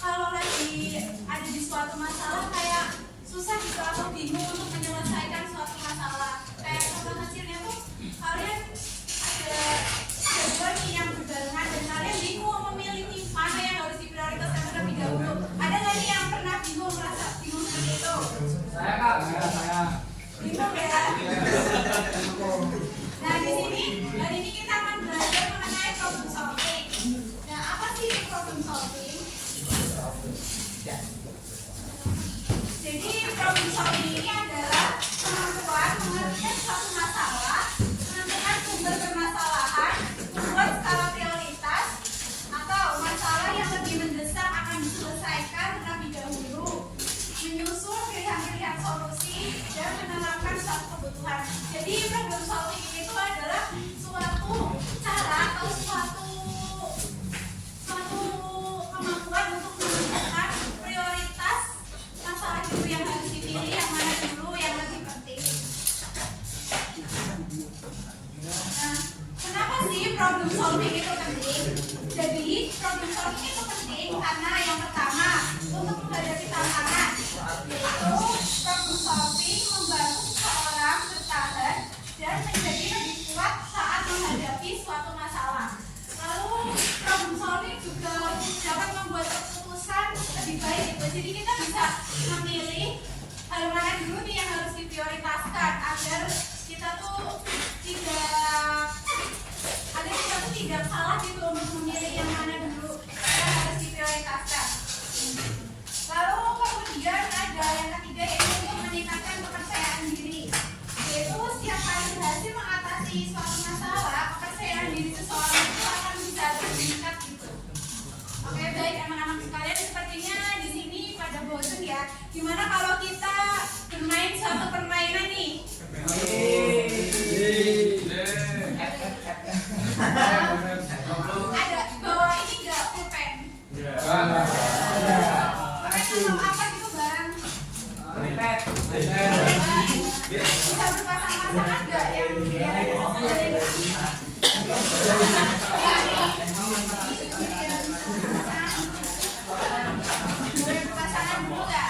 kalau lagi ada di suatu masalah kayak susah gitu atau bingung untuk menyelesaikan suatu masalah. Kayak contoh kecilnya tuh kalian ada dua nih yang berbarengan dan kalian bingung memilih mana yang harus diprioritaskan terlebih dahulu. Ada nggak nih yang pernah bingung, merasa bingung seperti itu? Saya kak, saya. Bingung ya? Nah di sini hari ini kita akan belajar mengenai problem solving. Nah apa sih problem solving? Jadi problem solving ini adalah kemampuan mengerti suatu masalah, menentukan sumber permasalahan, membuat skala prioritas, atau masalah yang lebih mendesak akan diselesaikan terlebih dahulu, menyusun pilihan-pilihan solusi, dan menerapkan suatu kebutuhan. Jadi problem solving itu adalah suatu cara atau suatu kemampuan untuk menentukan prioritas masalah itu yang harus dipilih, yang mana dulu yang lebih penting. Nah, kenapa sih problem solving itu penting? Jadi problem solving itu penting karena yang pertama untuk menghadapi tantangan, yaitu problem solving membantu seseorang bertahan dan menjadi lebih kuat saat menghadapi suatu masalah. Lalu problem solving juga dapat membuat keputusan lebih baik gitu. Jadi kita bisa memilih hal mana dulu nih yang harus diprioritaskan agar kita tuh tidak salah gitu untuk memilih yang mana dulu yang harus diprioritaskan. Lalu kemudian ada yang ketiga yaitu untuk meningkatkan kepercayaan diri, yaitu setiap kali berhasil mengatasi suatu masalah, kepercayaan diri seseorang itu akan bisa meningkat gitu. Oke, baik anak-anak sekalian, sepertinya di sini pada bosan ya. Gimana kalau kita bermain suatu permainan nih? Ada bawa ini nggak pulpen? Atau apa gitu barang? Bisa berpasang-pasangan nggak yang berpasangan dulu nggak?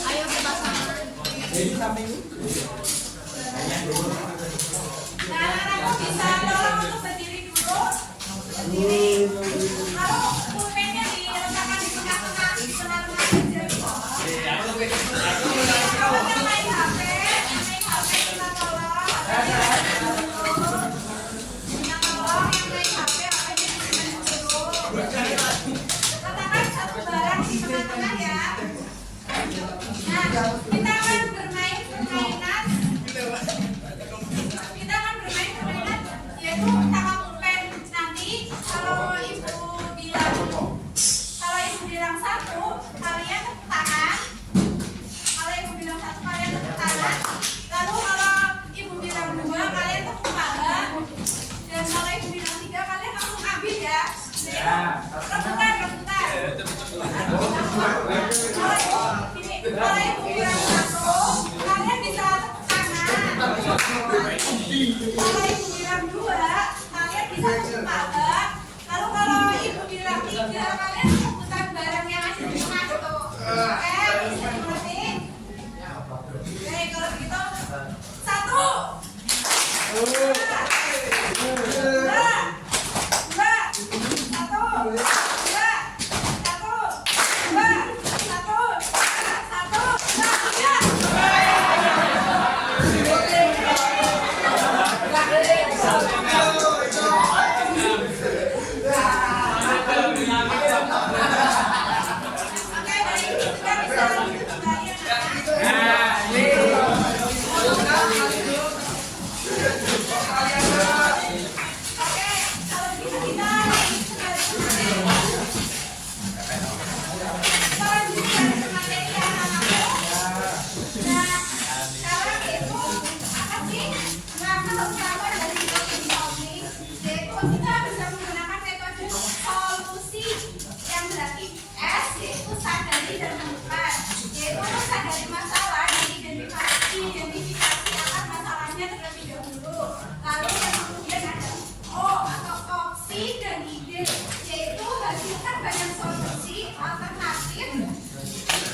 Ayo berpasangan. Nah, anak-anak bisa tolong untuk berdiri dulu. Berdiri. Kalau pulpennya diletakkan di tengah-tengah meja. Kalau yang main HP kita tolong. Yang main HP HP-nya disimpan dulu. Letakkan satu barang di tengah-tengah ya. Nah, kita akan bermain permainan. Yaitu tangkap pulpen. Nanti kalau ibu bilang satu, kalian tepuk tangan. Kalau ibu bilang satu, kalian tepuk tangan. Lalu kalau ibu bilang dua, kalian tepuk tangan. Dan kalau ibu bilang tiga, kalian langsung ambil ya. Rebutan. Kalau ibu bilang satu, kalian bisa tepuk tangan. Kalau ibu bilang dua, kalian bisa tepuk tangan. Lalu kalau ibu bilang tiga, kalian rebutan barang yang ada di tengah itu. Oke, bisa dimengerti? Oke, kalau begitu satu, dua, kita bisa menggunakan metode solusi yang berarti S, yaitu sadari dan temukan, yaitu sadari masalah dan identifikasi akan masalahnya terlebih dahulu. Lalu yang kemudian ada O atau opsi dan ide, yaitu hasilkan banyak solusi alternatif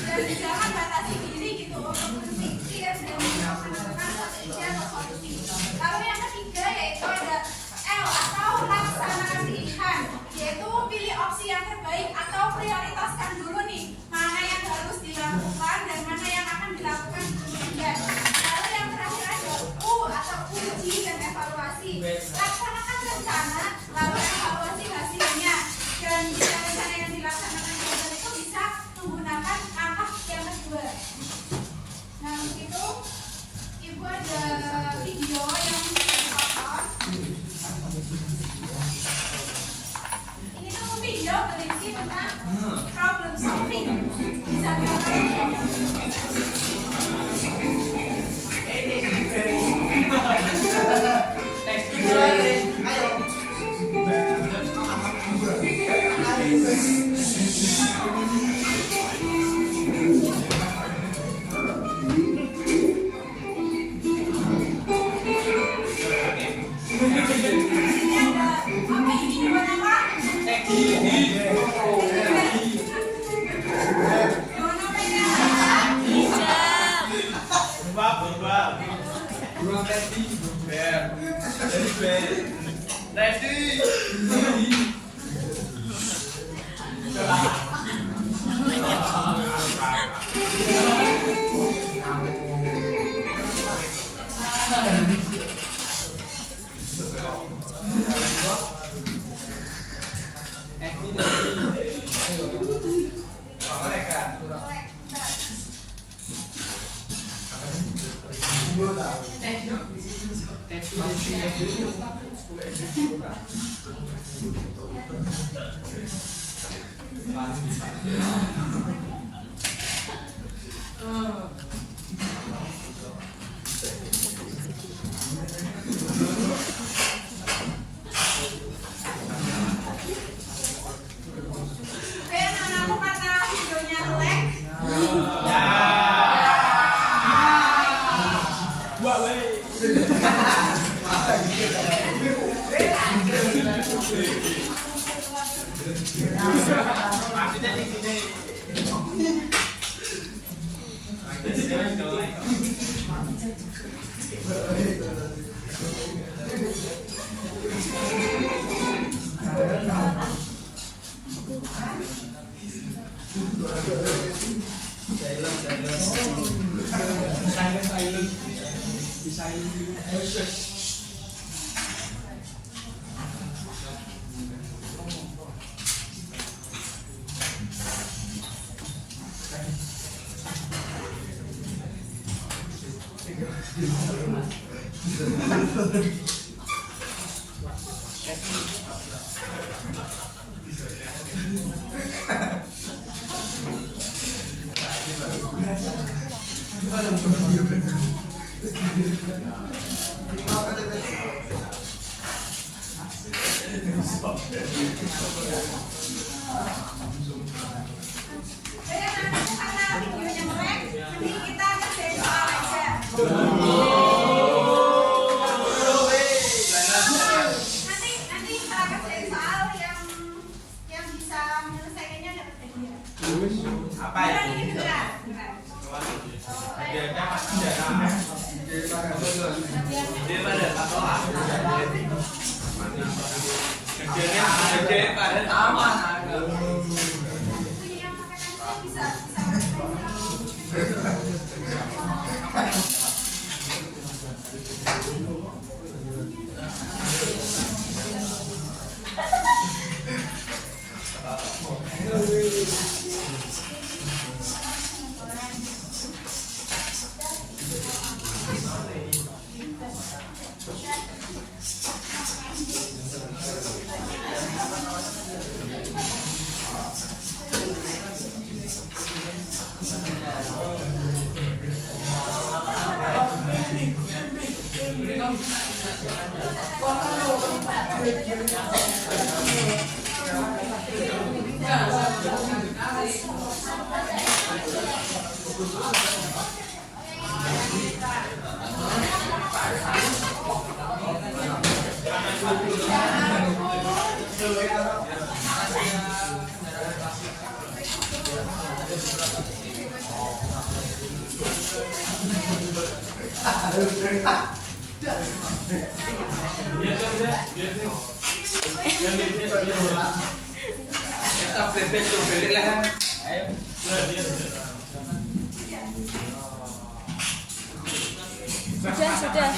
dan jangan batasi diri gitu untuk berpikir dan menemukan satu ide atau solusi. Lalu yang ketiga yaitu ada L atau laksanakan pilihan, yaitu pilih opsi yang terbaik atau prioritaskan dulu nih mana yang harus dilakukan dan mana yang akan dilakukan kemudian. Lalu yang terakhir ada U atau uji dan evaluasi. Laksanakan rencana lalu evaluasi hasilnya, dan jika rencana yang dilaksanakan gagal itu bisa menggunakan langkah yang kedua. Nah itu ibu ada video yang ditonton. Ini tuh video berisi tentang problem solving. Bisa dilakukan. Sudah.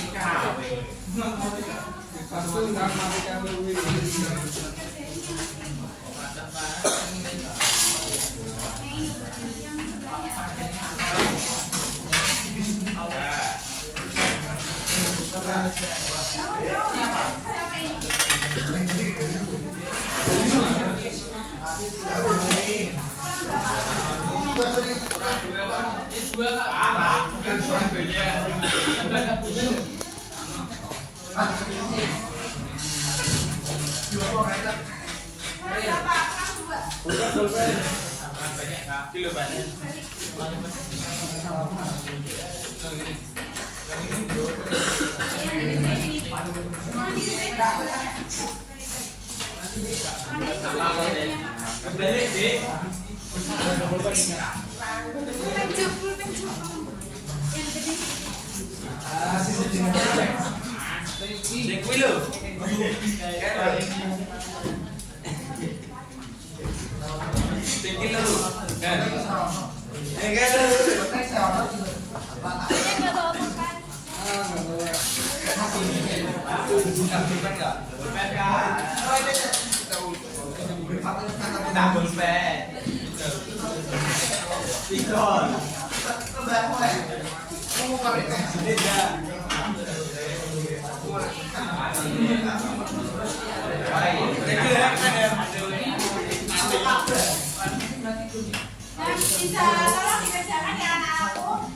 Bisa tolong dikerjakan ya anak-anakku.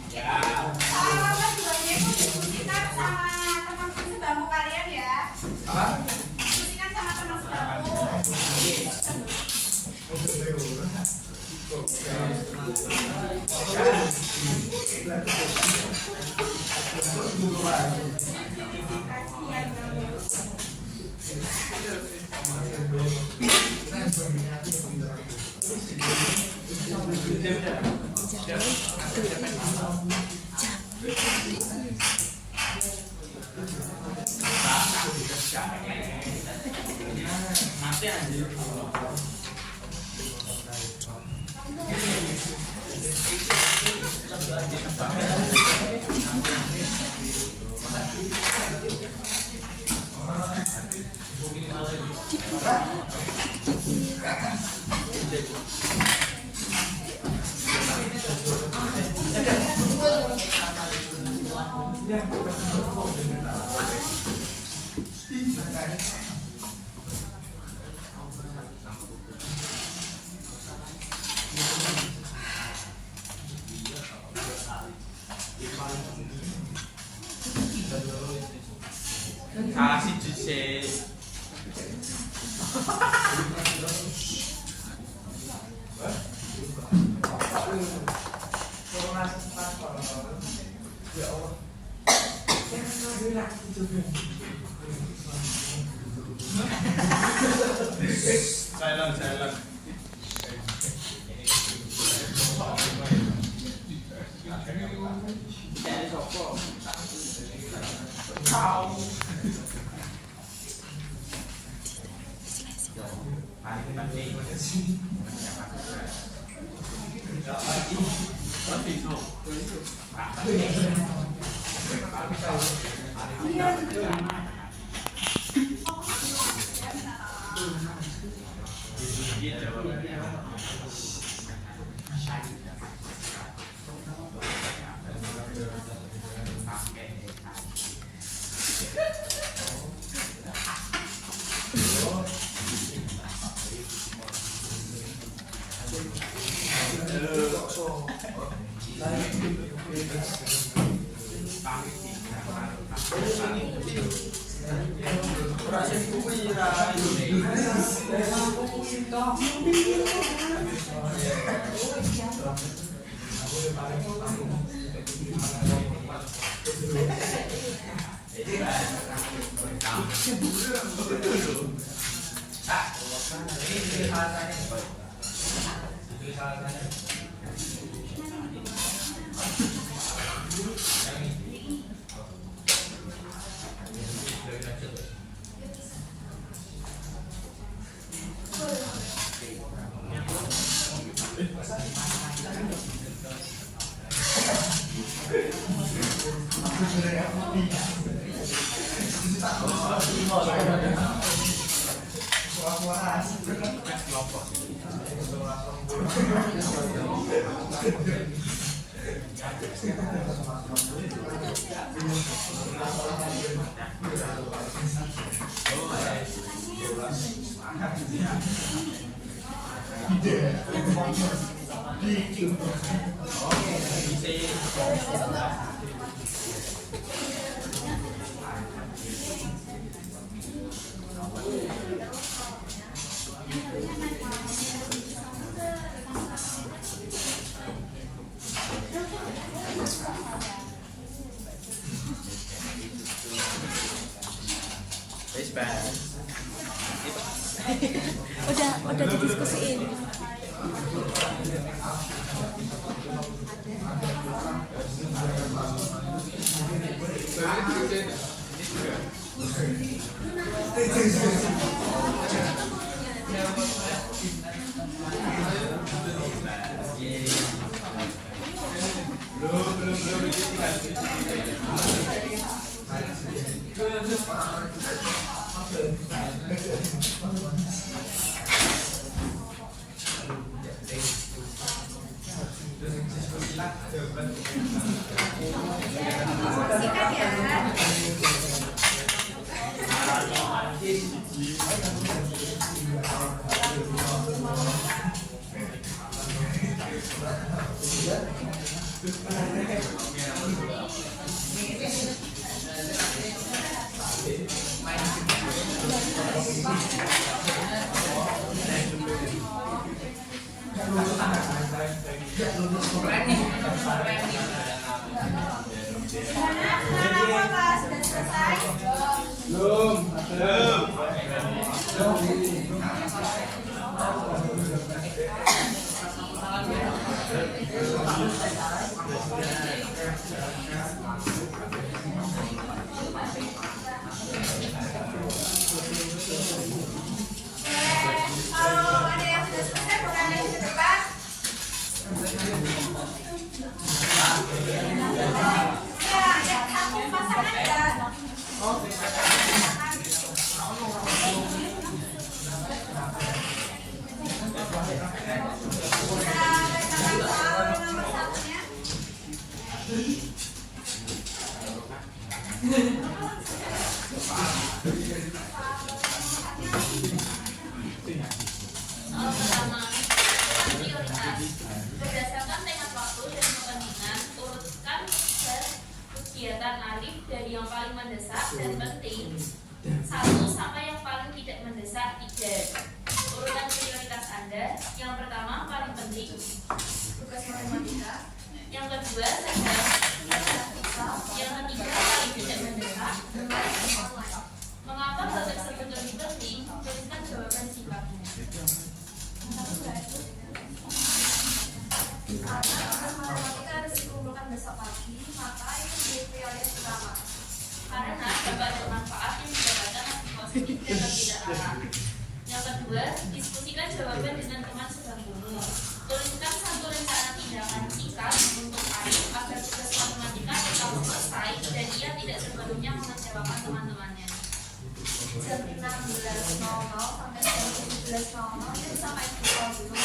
Salam juga ya, diskusikan sama teman sebangku kalian ya. Diskusikan sama teman sebangku. Kasih juse. Silent. udah didiskusiin. Sikat ya. Apa sudah selesai? Belum. Kalau ada yang sudah selesai, bukan yang ke depan. Ya, satu pasangan ya. Nomor satunya. Soal pertama, prioritas. Berdasarkan tengah waktu dan kepentingan, urutkan kegiatan alif dari yang paling mendesak dan penting 1 sampai yang paling tidak mendesak 3. Urutan prioritas Anda. Yang pertama paling penting, Tugas matematika. yang kedua sedang, yang ketiga paling tidak mendesak. Mengapa hal tersebut lebih penting? Tuliskan jawaban singkatnya. Karena tugas matematika harus dikumpulkan besok pagi, maka itu menjadi prioritas utama. Karena dapat bermanfaat yang didapatkan lebih positif dan tidak arah. Yang kedua, diskusikan jawaban dengan teman sebangkumu. Tuliskan satu rencana tindakan singkat untuk Arif agar tugas matematika tetap selesai dan ia tidak sebelumnya mengecewakan teman-temannya. Jam 16.00 sampai jam 17.00 itu sama ibu dulu.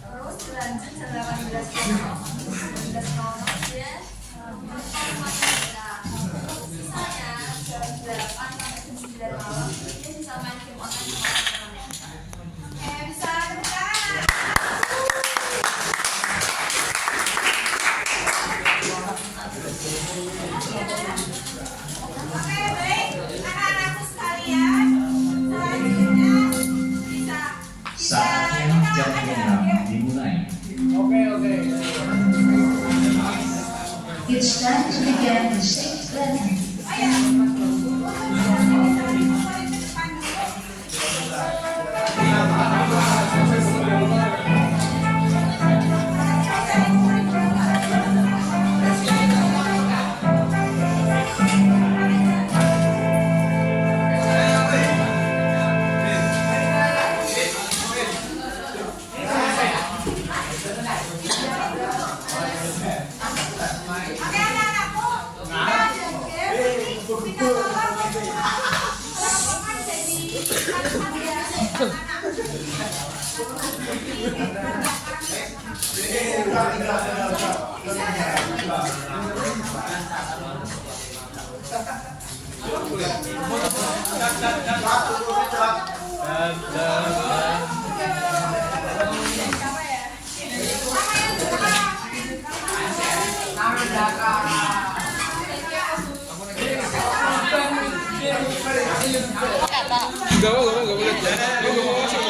Terus dilanjut jam 18.00 sampai jam 19.00 dia melakukan matematika. Terus sisanya jam 8 sampai jam 9 malam dia bisa main game online sama teman-temannya. Oke, bisa berjalan. Oke, baik. Anak-anakku sekalian, selanjutnya bisa Saatnya jam program dimulai. Oke. It's time to begin the sixth lesson. Oh ya, bisa dikumpulin ke depan dulu. Gak mau boleh. Gak mau masuk.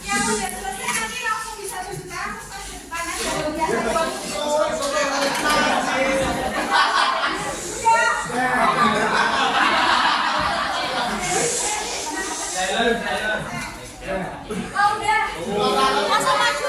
Yang udah selesai nanti langsung bisa duduk kamu pas ke depan aja. Oh udah. Langsung maju.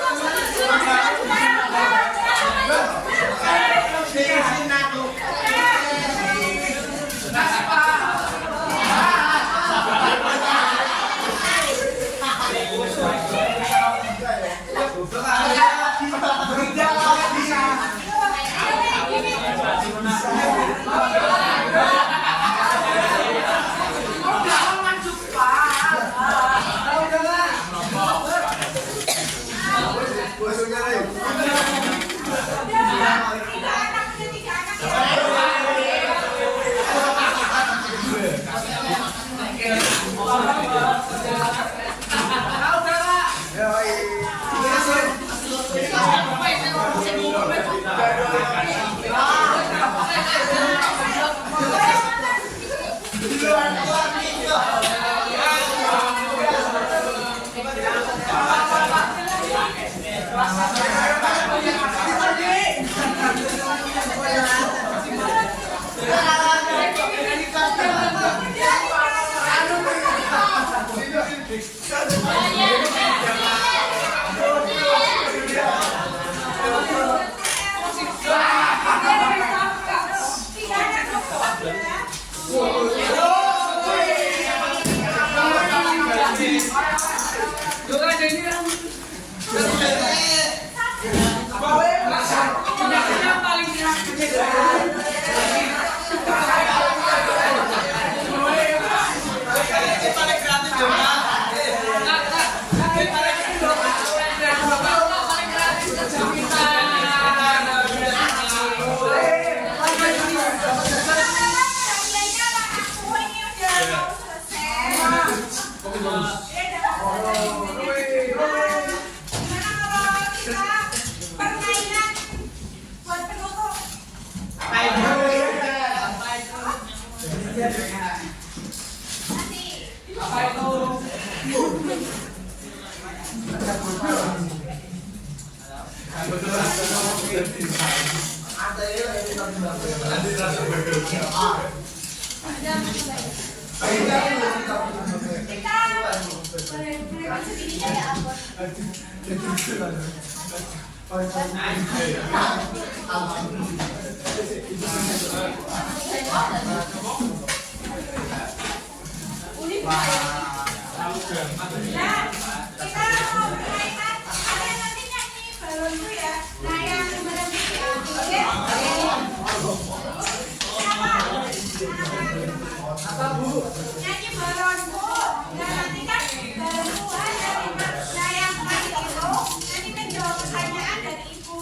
Nyanyi baronku, dan nanti kan baruan dari Mas. Nah yang terakhir itu nanti kan jawab pertanyaan dari ibu.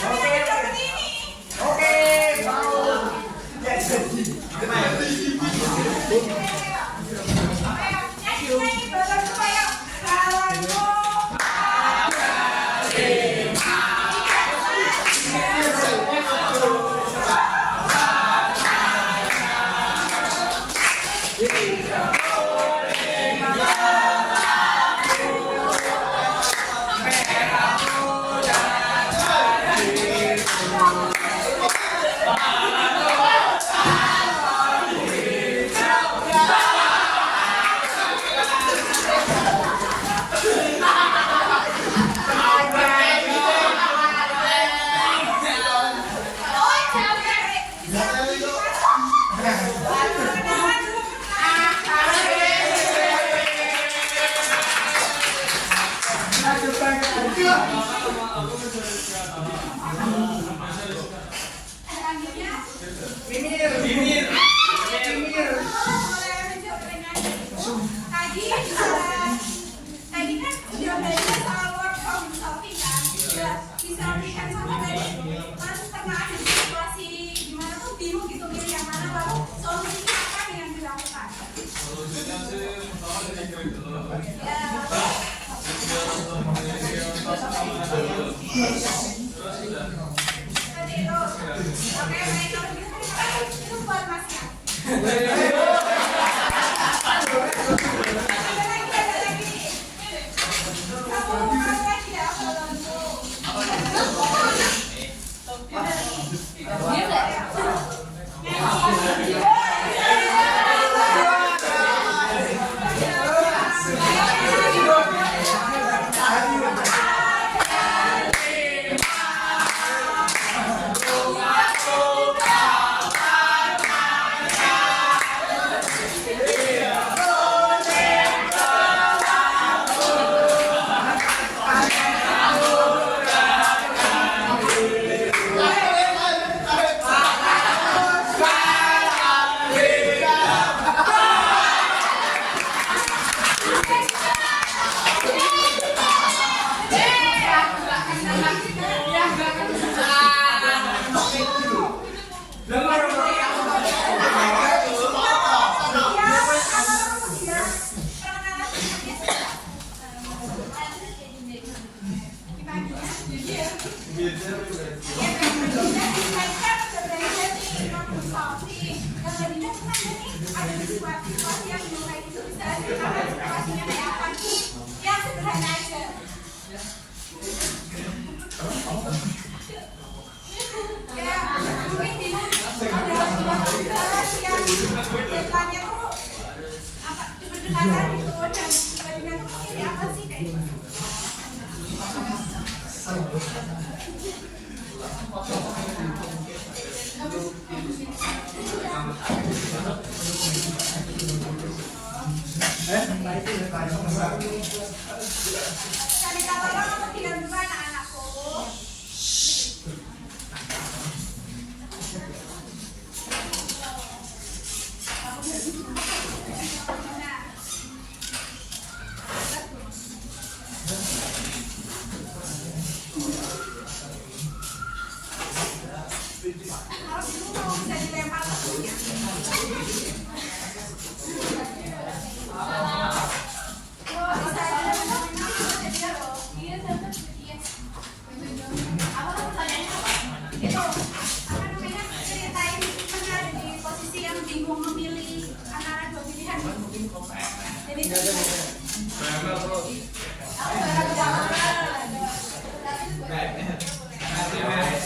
Oke, seperti ini. Oke, mau. Nyanyi baronku, ayo. Baronku. Seperti itu. Oke, baik. Kalau gitu itu buat masnya. Ada lagi. Kamu mau lagi ya, kalau Dia nggak?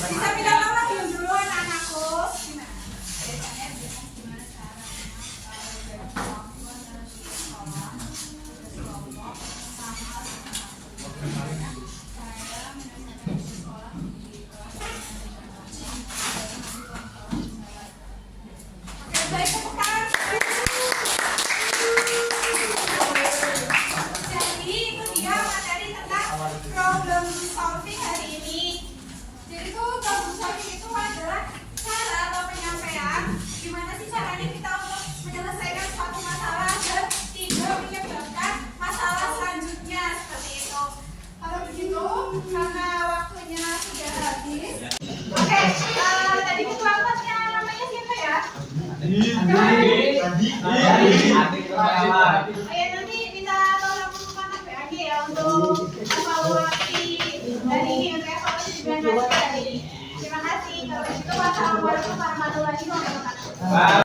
Bisa bilang apa yang dulu anak-anakku? Oke, baik, tepuk tangan. Jadi itu dia materi tentang problem solving hari ini. Jadi itu problem solving itu adalah cara atau penyampaian gimana sih caranya kita untuk menyelesaikan suatu masalah dan tidak menyebabkan masalah selanjutnya seperti itu. Kalau begitu, karena waktunya sudah habis. Oke, tadi ketua kelasnya namanya siapa ya? Oke, nanti minta tolong kontak BAG ya untuk evaluasi dari ini untuk evaluasi 19 tadi. Terima kasih. Kalau gitu, wassalamualaikum warahmatullahi wabarakatuh.